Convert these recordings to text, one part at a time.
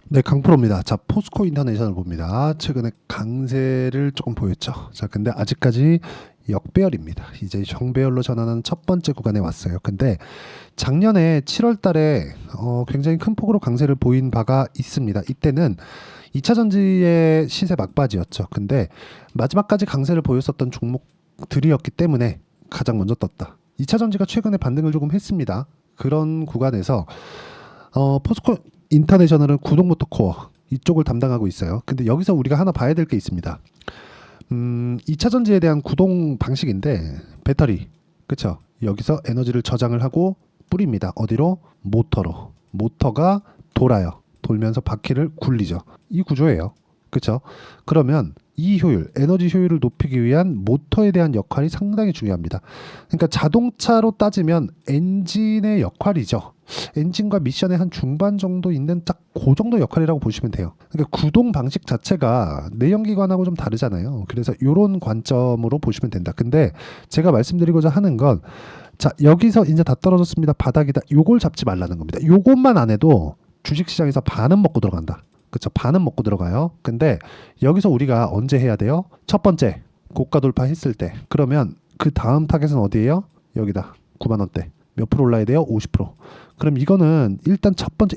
네, 강프로입니다. 자, 포스코 인터내셔널 봅니다. 최근에 강세를 조금 보였죠. 자, 근데 아직까지 역배열입니다. 이제 정배열로 전환하는 첫 번째 구간에 왔어요. 근데 작년에 7월 달에 굉장히 큰 폭으로 강세를 보인 바가 있습니다. 이때는 2차 전지의 시세 막바지였죠. 근데 마지막까지 강세를 보였었던 종목들이었기 때문에 가장 먼저 떴다. 2차 전지가 최근에 반등을 조금 했습니다. 그런 구간에서 포스코 인터내셔널은 구동모터 코어 이쪽을 담당하고 있어요. 근데 여기서 우리가 하나 봐야 될 게 있습니다. 2차 전지에 대한 구동 방식인데 배터리, 그쵸? 여기서 에너지를 저장을 하고 뿌립니다. 어디로? 모터로. 모터가 돌아요. 돌면서 바퀴를 굴리죠. 이 구조예요. 그쵸? 그러면 이 효율, 에너지 효율을 높이기 위한 모터에 대한 역할이 상당히 중요합니다. 그러니까 자동차로 따지면 엔진의 역할이죠. 엔진과 미션의 한 중반 정도 있는 딱 그 정도 역할이라고 보시면 돼요. 그러니까 구동 방식 자체가 내연기관하고 좀 다르잖아요. 그래서 이런 관점으로 보시면 된다. 근데 제가 말씀드리고자 하는 건 자, 여기서 이제 다 떨어졌습니다. 바닥이다. 요걸 잡지 말라는 겁니다. 요것만 안 해도 주식시장에서 반은 먹고 들어간다. 그쵸? 반은 먹고 들어가요. 근데 여기서 우리가 언제 해야 돼요? 첫 번째 고가 돌파했을 때. 그러면 그 다음 타겟은 어디예요? 여기다. 9만 원대. 몇 프로 올라야 돼요? 50%. 그럼 이거는 일단 첫 번째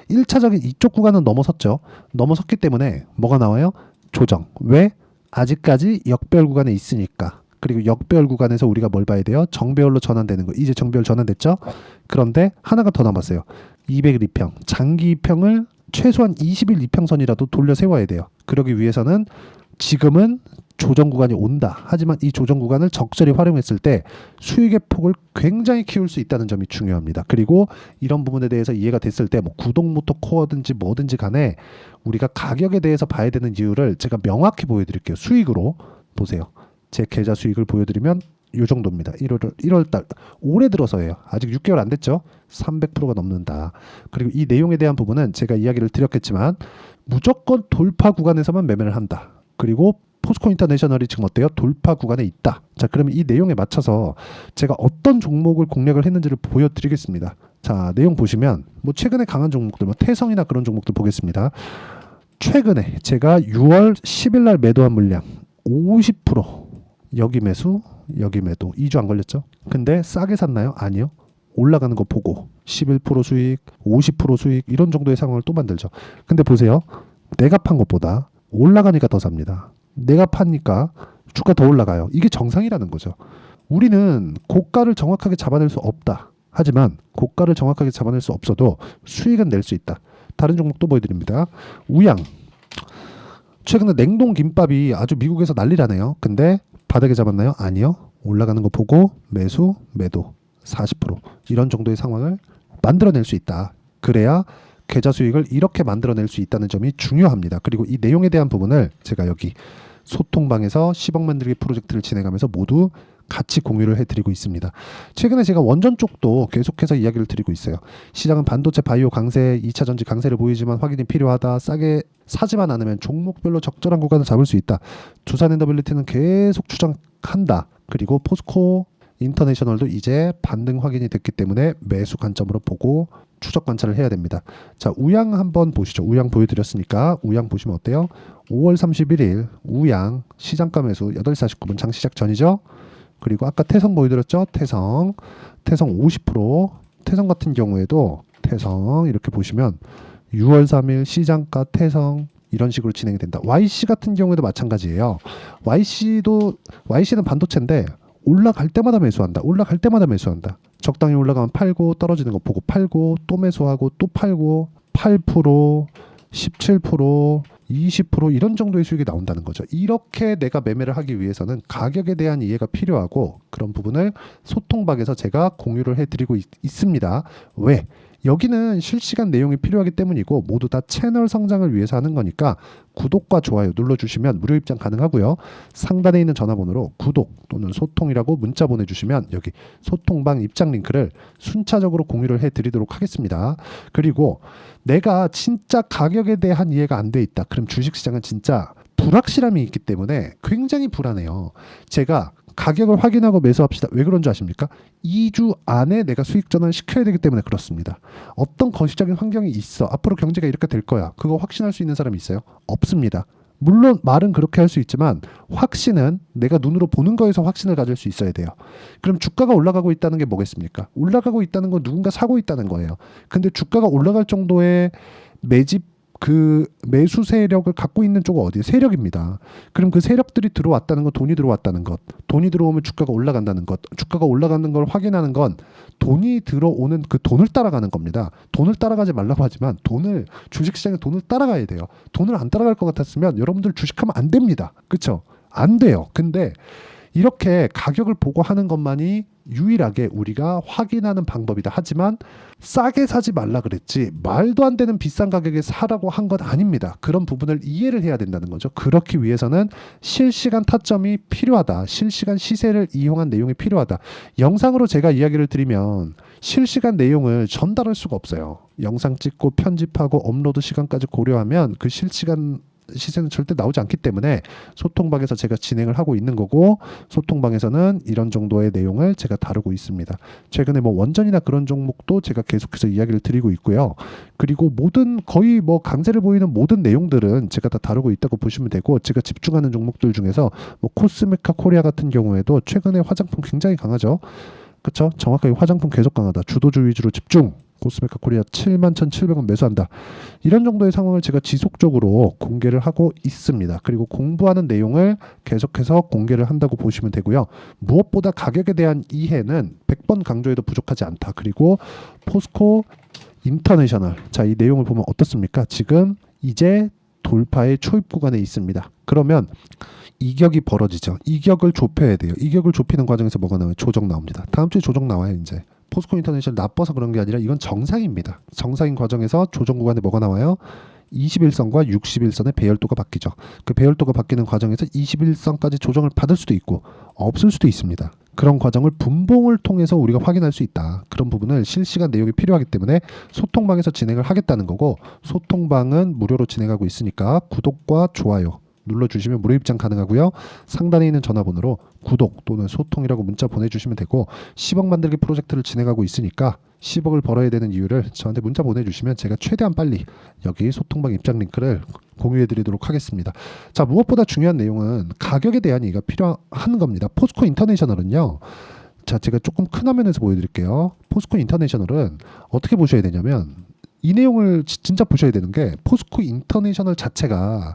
1차적인 이쪽 구간은 넘어섰죠. 넘어섰기 때문에 뭐가 나와요? 조정. 왜? 아직까지 역배열 구간에 있으니까. 그리고 역배열 구간에서 우리가 뭘 봐야 돼요? 정배열로 전환되는 거. 이제 정배열 전환됐죠? 그런데 하나가 더 남았어요. 200일 이평. 장기 이평을 최소한 20일 이평선이라도 돌려 세워야 돼요. 그러기 위해서는 지금은 조정 구간이 온다. 하지만 이 조정 구간을 적절히 활용했을 때 수익의 폭을 굉장히 키울 수 있다는 점이 중요합니다. 그리고 이런 부분에 대해서 이해가 됐을 때 뭐 구동모터 코어든지 뭐든지 간에 우리가 가격에 대해서 봐야 되는 이유를 제가 명확히 보여드릴게요. 수익으로 보세요. 제 계좌 수익을 보여드리면 이 정도입니다. 1월 달 올해 들어서예요. 아직 6개월 안 됐죠. 300%가 넘는다. 그리고 이 내용에 대한 부분은 제가 이야기를 드렸겠지만 무조건 돌파 구간에서만 매매를 한다. 그리고 포스코 인터내셔널이 지금 어때요? 돌파 구간에 있다. 자, 그러면 이 내용에 맞춰서 제가 어떤 종목을 공략을 했는지를 보여드리겠습니다. 자, 내용 보시면 뭐 최근에 강한 종목들, 뭐 태성이나 그런 종목들 보겠습니다. 최근에 제가 6월 10일 날 매도한 물량 50% 여기 매수, 여기 매도 2주 안 걸렸죠? 근데 싸게 샀나요? 아니요. 올라가는 거 보고 11% 수익, 50% 수익 이런 정도의 상황을 또 만들죠. 근데 보세요. 내가 판 것보다 올라가니까 더 삽니다. 내가 파니까 주가 더 올라가요. 이게 정상이라는 거죠. 우리는 고가를 정확하게 잡아낼 수 없다. 하지만 고가를 정확하게 잡아낼 수 없어도 수익은 낼 수 있다. 다른 종목도 보여드립니다. 우양. 최근에 냉동 김밥이 아주 미국에서 난리라네요. 근데 바닥에 잡았나요? 아니요. 올라가는 거 보고 매수, 매도 40% 이런 정도의 상황을 만들어낼 수 있다. 그래야 계좌 수익을 이렇게 만들어낼 수 있다는 점이 중요합니다. 그리고 이 내용에 대한 부분을 제가 여기 소통방에서 10억 만들기 프로젝트를 진행하면서 모두 같이 공유를 해드리고 있습니다. 최근에 제가 원전 쪽도 계속해서 이야기를 드리고 있어요. 시장은 반도체 바이오 강세, 2차 전지 강세를 보이지만 확인이 필요하다. 싸게 사지만 않으면 종목별로 적절한 구간을 잡을 수 있다. 두산 엔더빌리티는 계속 추정한다. 그리고 포스코 인터내셔널도 이제 반등 확인이 됐기 때문에 매수 관점으로 보고 추적 관찰을 해야 됩니다. 자, 우양 한번 보시죠. 우양 보여드렸으니까 우양 보시면 어때요? 5월 31일 우양 시장가 매수 8시 49분 장시작 전이죠. 그리고 아까 태성 보여드렸죠. 태성 50%. 태성 같은 경우에도 태성 이렇게 보시면 6월 3일 시장가 태성 이런 식으로 진행이 된다. YC 같은 경우에도 마찬가지예요. YC는 반도체인데 올라갈 때마다 매수한다. 올라갈 때마다 매수한다. 적당히 올라가면 팔고 떨어지는 거 보고 팔고 또 매수하고 또 팔고 8%, 17%, 20% 이런 정도의 수익이 나온다는 거죠. 이렇게 내가 매매를 하기 위해서는 가격에 대한 이해가 필요하고 그런 부분을 소통방에서 제가 공유를 해드리고 있습니다. 왜? 여기는 실시간 내용이 필요하기 때문이고 모두 다 채널 성장을 위해서 하는 거니까 구독과 좋아요 눌러주시면 무료 입장 가능하고요. 상단에 있는 전화번호로 구독 또는 소통이라고 문자 보내주시면 여기 소통방 입장 링크를 순차적으로 공유를 해드리도록 하겠습니다. 그리고 내가 진짜 가격에 대한 이해가 안 돼 있다. 그럼 주식시장은 진짜 불확실함이 있기 때문에 굉장히 불안해요. 제가 가격을 확인하고 매수합시다. 왜 그런 줄 아십니까? 2주 안에 내가 수익 전환을 시켜야 되기 때문에 그렇습니다. 어떤 거시적인 환경이 있어. 앞으로 경제가 이렇게 될 거야. 그거 확신할 수 있는 사람이 있어요? 없습니다. 물론 말은 그렇게 할 수 있지만 확신은 내가 눈으로 보는 거에서 확신을 가질 수 있어야 돼요. 그럼 주가가 올라가고 있다는 게 뭐겠습니까? 올라가고 있다는 건 누군가 사고 있다는 거예요. 근데 주가가 올라갈 정도의 매수 세력을 갖고 있는 쪽은 어디예요? 세력입니다. 그럼 그 세력들이 들어왔다는 건 돈이 들어왔다는 것. 돈이 들어오면 주가가 올라간다는 것. 주가가 올라가는 걸 확인하는 건 돈이 들어오는 그 돈을 따라가는 겁니다. 돈을 따라가지 말라고 하지만 주식시장에 돈을 따라가야 돼요. 돈을 안 따라갈 것 같았으면 여러분들 주식하면 안 됩니다. 그렇죠? 안 돼요. 근데 이렇게 가격을 보고 하는 것만이 유일하게 우리가 확인하는 방법이다. 하지만 싸게 사지 말라 그랬지 말도 안 되는 비싼 가격에 사라고 한 건 아닙니다. 그런 부분을 이해를 해야 된다는 거죠. 그렇기 위해서는 실시간 타점이 필요하다. 실시간 시세를 이용한 내용이 필요하다. 영상으로 제가 이야기를 드리면 실시간 내용을 전달할 수가 없어요. 영상 찍고 편집하고 업로드 시간까지 고려하면 그 실시간 시세는 절대 나오지 않기 때문에 소통방에서 제가 진행을 하고 있는 거고, 소통방에서는 이런 정도의 내용을 제가 다루고 있습니다. 최근에 뭐 원전이나 그런 종목도 제가 계속해서 이야기를 드리고 있고요. 그리고 거의 뭐 강세를 보이는 모든 내용들은 제가 다 다루고 있다고 보시면 되고, 제가 집중하는 종목들 중에서 뭐 코스메카 코리아 같은 경우에도 최근에 화장품 굉장히 강하죠. 그렇죠? 정확하게 화장품 계속 강하다. 주도주 위주로 집중. 코스메카 코리아 71,700원 매수한다. 이런 정도의 상황을 제가 지속적으로 공개를 하고 있습니다. 그리고 공부하는 내용을 계속해서 공개를 한다고 보시면 되고요. 무엇보다 가격에 대한 이해는 100번 강조해도 부족하지 않다. 그리고 포스코 인터내셔널. 자, 이 내용을 보면 어떻습니까? 지금 이제 돌파의 초입 구간에 있습니다. 그러면 이격이 벌어지죠. 이격을 좁혀야 돼요. 이격을 좁히는 과정에서 뭐가 나와요? 조정 나옵니다. 다음 주에 조정 나와요. 이제 포스코 인터내셔널 나빠서 그런 게 아니라 이건 정상입니다. 정상인 과정에서 조정 구간에 뭐가 나와요? 21선과 61선의 배열도가 바뀌죠. 그 배열도가 바뀌는 과정에서 21선까지 조정을 받을 수도 있고 없을 수도 있습니다. 그런 과정을 분봉을 통해서 우리가 확인할 수 있다. 그런 부분을 실시간 내용이 필요하기 때문에 소통방에서 진행을 하겠다는 거고, 소통방은 무료로 진행하고 있으니까 구독과 좋아요 눌러주시면 무료 입장 가능하고요. 상단에 있는 전화번호로 구독 또는 소통이라고 문자 보내주시면 되고, 10억 만들기 프로젝트를 진행하고 있으니까 10억을 벌어야 되는 이유를 저한테 문자 보내주시면 제가 최대한 빨리 여기 소통방 입장 링크를 공유해드리도록 하겠습니다. 자, 무엇보다 중요한 내용은 가격에 대한 이해가 필요한 겁니다. 포스코 인터내셔널은요. 자, 제가 조금 큰 화면에서 보여드릴게요. 포스코 인터내셔널은 어떻게 보셔야 되냐면, 이 내용을 진짜 보셔야 되는 게, 포스코 인터내셔널 자체가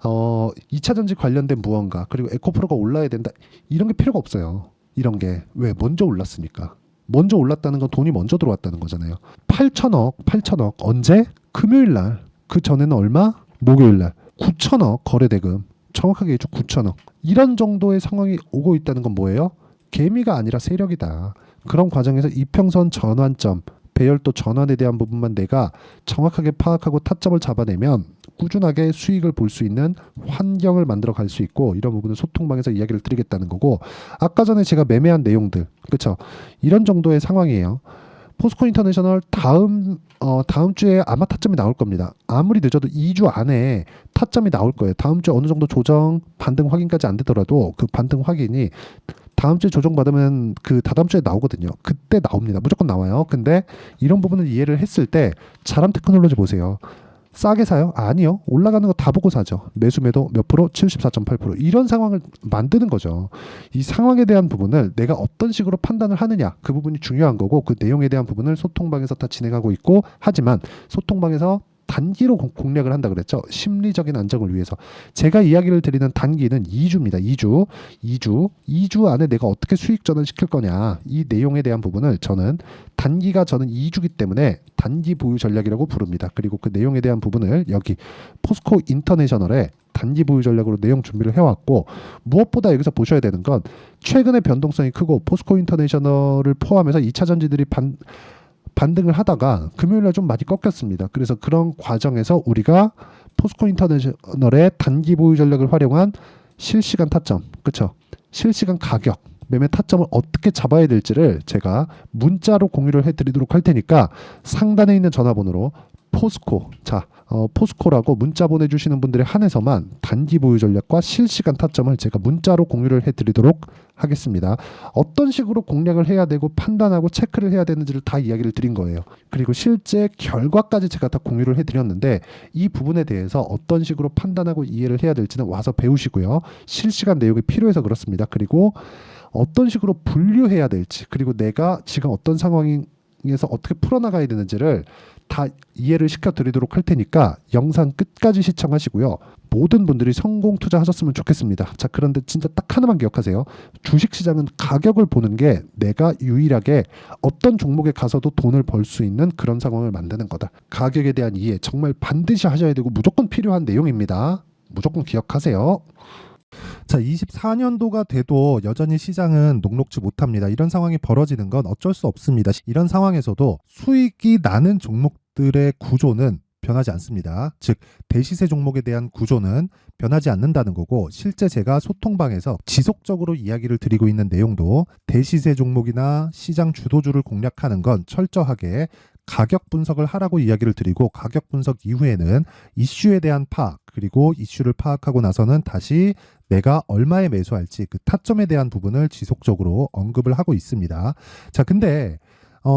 2차전지 관련된 무언가, 그리고 에코프로가 올라야 된다, 이런 게 필요가 없어요. 이런 게 왜? 먼저 올랐으니까. 먼저 올랐다는 건 돈이 먼저 들어왔다는 거잖아요. 8천억 언제? 금요일날. 그 전에는 얼마? 목요일날 9천억 거래대금. 정확하게 얘기죠. 9천억. 이런 정도의 상황이 오고 있다는 건 뭐예요? 개미가 아니라 세력이다. 그런 과정에서 이평선 전환점, 배열도 전환에 대한 부분만 내가 정확하게 파악하고 타점을 잡아내면 꾸준하게 수익을 볼 수 있는 환경을 만들어 갈 수 있고, 이런 부분은 소통방에서 이야기를 드리겠다는 거고, 아까 전에 제가 매매한 내용들, 그렇죠? 이런 정도의 상황이에요. 포스코 인터내셔널 다음 주에 아마 타점이 나올 겁니다. 아무리 늦어도 2주 안에 타점이 나올 거예요. 다음 주에 어느 정도 조정 반등 확인까지 안 되더라도 그 반등 확인이 다음 주에 조정받으면 그 다다음 주에 나오거든요. 그때 나옵니다. 무조건 나와요. 근데 이런 부분을 이해를 했을 때 자람 테크놀로지 보세요. 싸게 사요? 아니요. 올라가는 거 다 보고 사죠. 매수 매도 몇 프로? 74.8%. 이런 상황을 만드는 거죠. 이 상황에 대한 부분을 내가 어떤 식으로 판단을 하느냐, 그 부분이 중요한 거고, 그 내용에 대한 부분을 소통방에서 다 진행하고 있고, 하지만 소통방에서 단기로 공략을 한다 그랬죠. 심리적인 안정을 위해서. 제가 이야기를 드리는 단기는 2주입니다. 2주 안에 내가 어떻게 수익 전환시킬 거냐, 이 내용에 대한 부분을 저는 2주기 때문에 단기 보유 전략이라고 부릅니다. 그리고 그 내용에 대한 부분을 여기 포스코 인터내셔널에 단기 보유 전략으로 내용 준비를 해왔고, 무엇보다 여기서 보셔야 되는 건 최근에 변동성이 크고 포스코 인터내셔널을 포함해서 2차전지들이 반등을 하다가 금요일날 좀 많이 꺾였습니다. 그래서 그런 과정에서 우리가 포스코 인터내셔널의 단기 보유 전략을 활용한 실시간 타점, 그렇죠? 실시간 가격, 매매 타점을 어떻게 잡아야 될지를 제가 문자로 공유를 해드리도록 할 테니까 상단에 있는 전화번호로 포스코. 자, 포스코라고 문자 보내주시는 분들에 한해서만 단기 보유 전략과 실시간 타점을 제가 문자로 공유를 해드리도록 하겠습니다. 어떤 식으로 공략을 해야 되고 판단하고 체크를 해야 되는지를 다 이야기를 드린 거예요. 그리고 실제 결과까지 제가 다 공유를 해드렸는데 이 부분에 대해서 어떤 식으로 판단하고 이해를 해야 될지는 와서 배우시고요. 실시간 내용이 필요해서 그렇습니다. 그리고 어떤 식으로 분류해야 될지, 그리고 내가 지금 어떤 상황에서 어떻게 풀어나가야 되는지를 다 이해를 시켜드리도록 할 테니까 영상 끝까지 시청하시고요. 모든 분들이 성공 투자하셨으면 좋겠습니다. 자, 그런데 진짜 딱 하나만 기억하세요. 주식시장은 가격을 보는 게 내가 유일하게 어떤 종목에 가서도 돈을 벌 수 있는 그런 상황을 만드는 거다. 가격에 대한 이해 정말 반드시 하셔야 되고 무조건 필요한 내용입니다. 무조건 기억하세요. 자, 24년도가 돼도 여전히 시장은 녹록지 못합니다. 이런 상황이 벌어지는 건 어쩔 수 없습니다. 이런 상황에서도 수익이 나는 종목들의 구조는 변하지 않습니다. 즉, 대시세 종목에 대한 구조는 변하지 않는다는 거고, 실제 제가 소통방에서 지속적으로 이야기를 드리고 있는 내용도 대시세 종목이나 시장 주도주를 공략하는 건 철저하게 가격 분석을 하라고 이야기를 드리고, 가격 분석 이후에는 이슈에 대한 파악, 그리고 이슈를 파악하고 나서는 다시 내가 얼마에 매수할지 그 타점에 대한 부분을 지속적으로 언급을 하고 있습니다. 자, 근데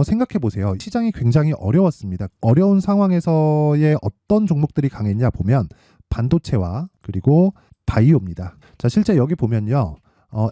생각해 보세요. 시장이 굉장히 어려웠습니다. 어려운 상황에서의 어떤 종목들이 강했냐 보면 반도체와 그리고 바이오입니다. 자, 실제 여기 보면요.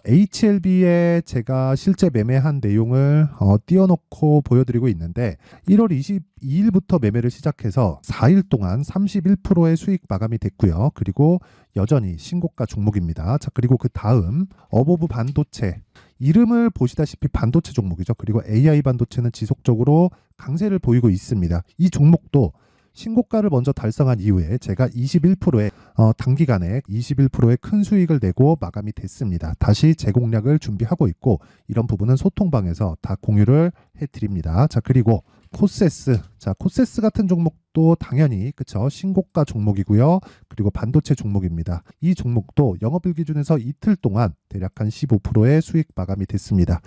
HLB에 제가 실제 매매한 내용을 띄워놓고 보여드리고 있는데 1월 22일부터 매매를 시작해서 4일 동안 31%의 수익 마감이 됐고요. 그리고 여전히 신고가 종목입니다. 자, 그리고 그 다음 어보브 반도체, 이름을 보시다시피 반도체 종목이죠. 그리고 AI 반도체는 지속적으로 강세를 보이고 있습니다. 이 종목도 신고가를 먼저 달성한 이후에 제가 21%의 단기간에 21%의 큰 수익을 내고 마감이 됐습니다. 다시 재공략을 준비하고 있고, 이런 부분은 소통방에서 다 공유를 해드립니다. 자, 그리고 코세스. 자, 코세스 같은 종목도 당연히 그쵸, 신고가 종목이고요. 그리고 반도체 종목입니다. 이 종목도 영업일 기준에서 이틀 동안 대략 한 15%의 수익 마감이 됐습니다.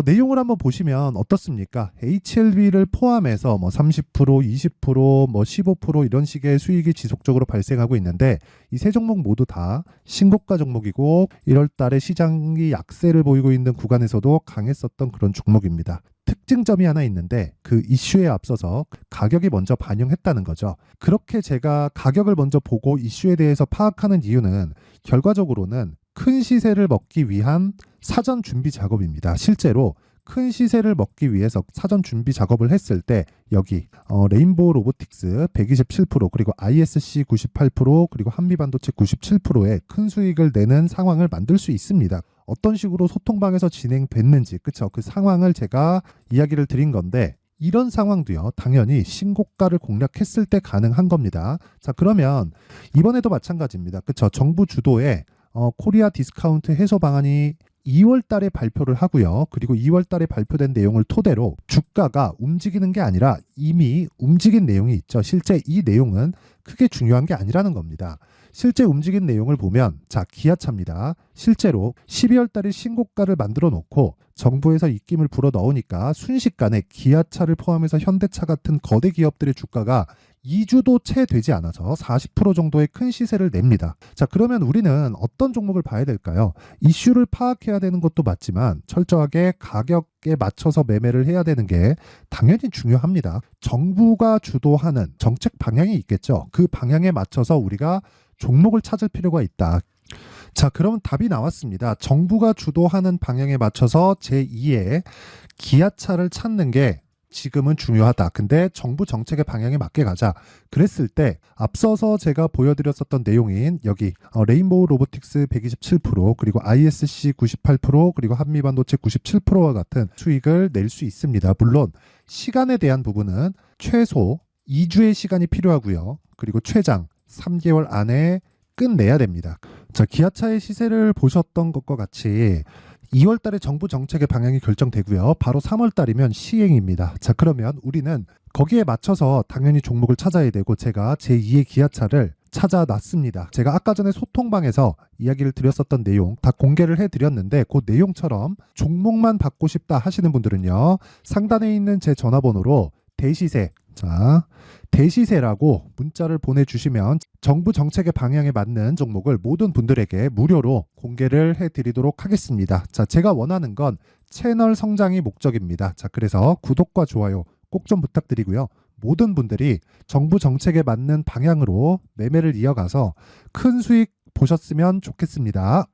내용을 한번 보시면 어떻습니까? HLB를 포함해서 뭐 30%, 20%, 뭐 15% 이런 식의 수익이 지속적으로 발생하고 있는데, 이 세 종목 모두 다 신고가 종목이고 1월 달에 시장이 약세를 보이고 있는 구간에서도 강했었던 그런 종목입니다. 특징점이 하나 있는데 그 이슈에 앞서서 가격이 먼저 반영했다는 거죠. 그렇게 제가 가격을 먼저 보고 이슈에 대해서 파악하는 이유는 결과적으로는 큰 시세를 먹기 위한 사전 준비 작업입니다. 실제로 큰 시세를 먹기 위해서 사전 준비 작업을 했을 때 여기 레인보우 로보틱스 127%, 그리고 ISC 98%, 그리고 한미반도체 97%의 큰 수익을 내는 상황을 만들 수 있습니다. 어떤 식으로 소통방에서 진행됐는지, 그쵸? 그 상황을 제가 이야기를 드린 건데, 이런 상황도요, 당연히 신고가를 공략했을 때 가능한 겁니다. 자, 그러면 이번에도 마찬가지입니다. 그쵸? 정부 주도의 코리아 디스카운트 해소 방안이 2월 달에 발표를 하고요. 그리고 2월 달에 발표된 내용을 토대로 주가가 움직이는 게 아니라 이미 움직인 내용이 있죠. 실제 이 내용은 크게 중요한 게 아니라는 겁니다. 실제 움직인 내용을 보면, 자, 기아차입니다. 실제로 12월 달에 신고가를 만들어 놓고 정부에서 입김을 불어 넣으니까 순식간에 기아차를 포함해서 현대차 같은 거대 기업들의 주가가 2주도 채 되지 않아서 40% 정도의 큰 시세를 냅니다. 자, 그러면 우리는 어떤 종목을 봐야 될까요? 이슈를 파악해야 되는 것도 맞지만 철저하게 가격에 맞춰서 매매를 해야 되는 게 당연히 중요합니다. 정부가 주도하는 정책 방향이 있겠죠. 그 방향에 맞춰서 우리가 종목을 찾을 필요가 있다. 자, 그럼 답이 나왔습니다. 정부가 주도하는 방향에 맞춰서 제2의 기아차를 찾는 게 지금은 중요하다. 근데 정부 정책의 방향에 맞게 가자. 그랬을 때 앞서서 제가 보여드렸었던 내용인 여기 레인보우 로보틱스 127%, 그리고 ISC 98%, 그리고 한미반도체 97%와 같은 수익을 낼 수 있습니다. 물론 시간에 대한 부분은 최소 2주의 시간이 필요하고요. 그리고 최장 3개월 안에 끝내야 됩니다. 자, 기아차의 시세를 보셨던 것과 같이 2월 달에 정부 정책의 방향이 결정되고요. 바로 3월 달이면 시행입니다. 자, 그러면 우리는 거기에 맞춰서 당연히 종목을 찾아야 되고, 제가 제2의 기아차를 찾아놨습니다. 제가 아까 전에 소통방에서 이야기를 드렸었던 내용 다 공개를 해드렸는데, 그 내용처럼 종목만 받고 싶다 하시는 분들은요, 상단에 있는 제 전화번호로 대시세 자, 대시세라고 문자를 보내주시면 정부 정책의 방향에 맞는 종목을 모든 분들에게 무료로 공개를 해드리도록 하겠습니다. 자, 제가 원하는 건 채널 성장이 목적입니다. 자, 그래서 구독과 좋아요 꼭 좀 부탁드리고요. 모든 분들이 정부 정책에 맞는 방향으로 매매를 이어가서 큰 수익 보셨으면 좋겠습니다.